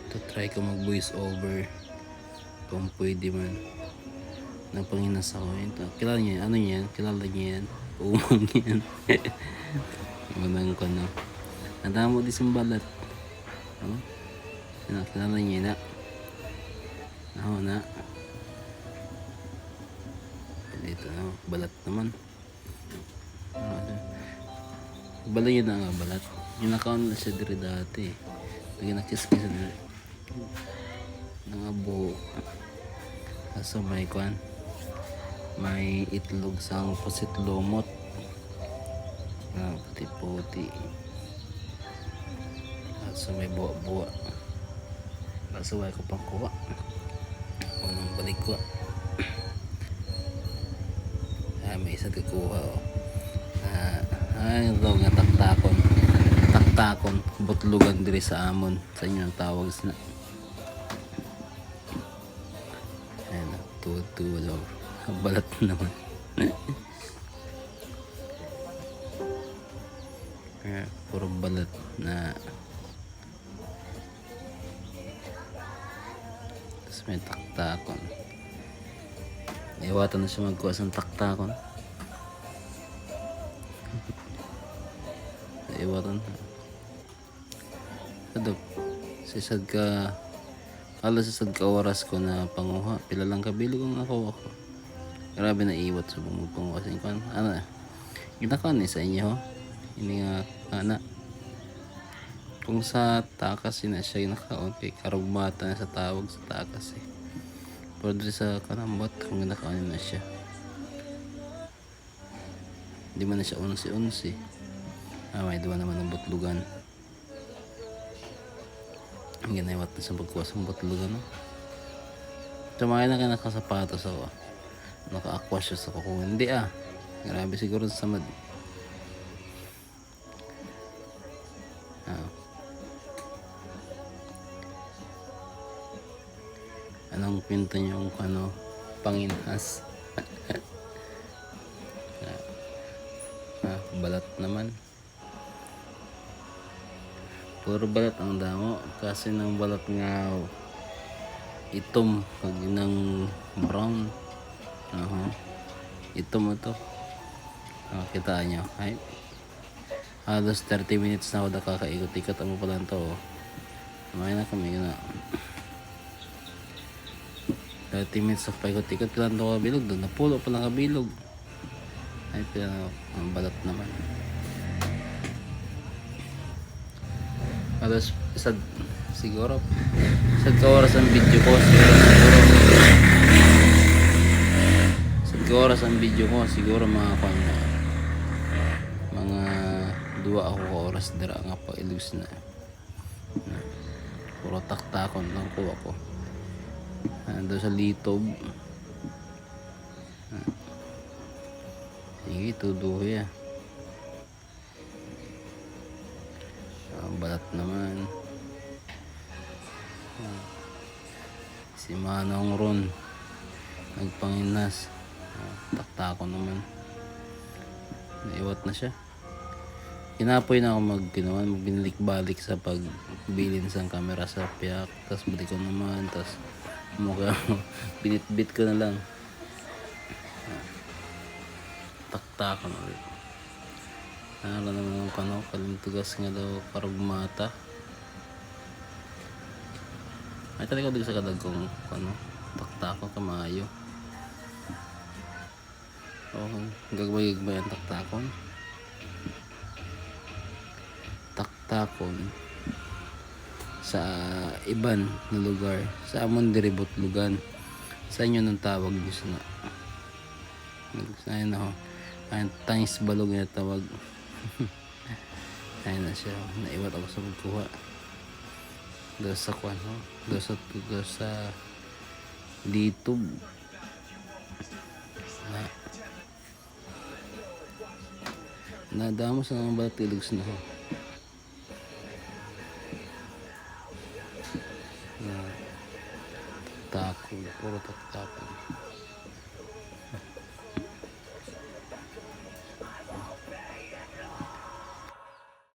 To try ko mag voice over kung pwede man. Napanginas ako. Kilala niya, ano niya, kilala niya yan. Umang yan. Unang ko na. Nadamo di sumbalat. Kilala niya na. Ako na. Dito na, balat naman. Balat yun na nga, balat. Yung nakaon na siya diri dati. Lagi nakis-kis na. Nangabo. Kaso may kwan. May itlog sang pusit lumot. Puti-puti. Kaso may buwa-buwa. Kaso wala ko pang kuha. Unang balik ko. May isa kukuha. Ay, ito nga taktakon. Taktakon. Butlugan diri sa amon. Sa inyo ang tawag na. Ayan, tuwa. Balat naman. Puro balat na. Tapos may taktakon. Iwatan na siya magkuha sa taktakon. Iwatan. Sadok. Sisad ka. Sisad ka oras ko na panguha. Pila lang kabili kong nakuha ko. Grabe na iwat sa panguha. Ano na. Ginakaon sa inyo. Hindi nga ana. Kung sa takas na siya ginakaon. Kay karugmata na sa tawag sa takas eh. Pero sa kanambot kung ginakaon na siya. Hindi man na siya unsi-unsi. May duwa naman ng butlugan. Ang ginaiwat na sa pagkuwas ng butlugan. No? Tumakay na ka nakasapatos ako. Naka-aquasios ako. Kung hindi grabe siguro sa samad. Anong pinto nyo yung panginhas? Balat naman. Puro balat ang damo. Kasi ng balat nga itom. Pag ng brown. Itom mo to. Kita nyo. Ay, halos 30 minutes na ako nakakaikot-ikot. Ano pala ito? May na kami na. 30 minutes of paikot-ikot lang ito kabilog. Doon napulo pa lang kabilog. Ay, pila ang balat naman. Halos siguro sad ka oras ang video ko. Siguro mga 2 ako oras dira nga pa ilus na. Puro taktakon lang kuha ko. Ando sa litob. Sige, tuduhi balat naman. Si Manong Ron nagpanginas. Taktakon naman. Naiwat na siya. Kinapoy na ako magbinalik-balik sa pagbilin sa camera sa piyak. Tapos balik ko naman. Tapos mukha binit-bit ko na lang. Taktakon ulit. Ano naman ang kalimtugas nga daw karugmata. Ay talaga dito sa kadagkong taktakon kamayo. Gagmay ang taktakon. Taktakon sa iban na lugar. Sa amon diri butlugan. Sa inyo nang tawag gusto na. Ayun ako. Ayun tangis balog na tawag. Ayun na siya. Naiwat ako sa pagkuha. Doon sa kwan. Doon sa litub. Nadamo sa mga balat ilugs na ako. Taktakon. Puro taktakon.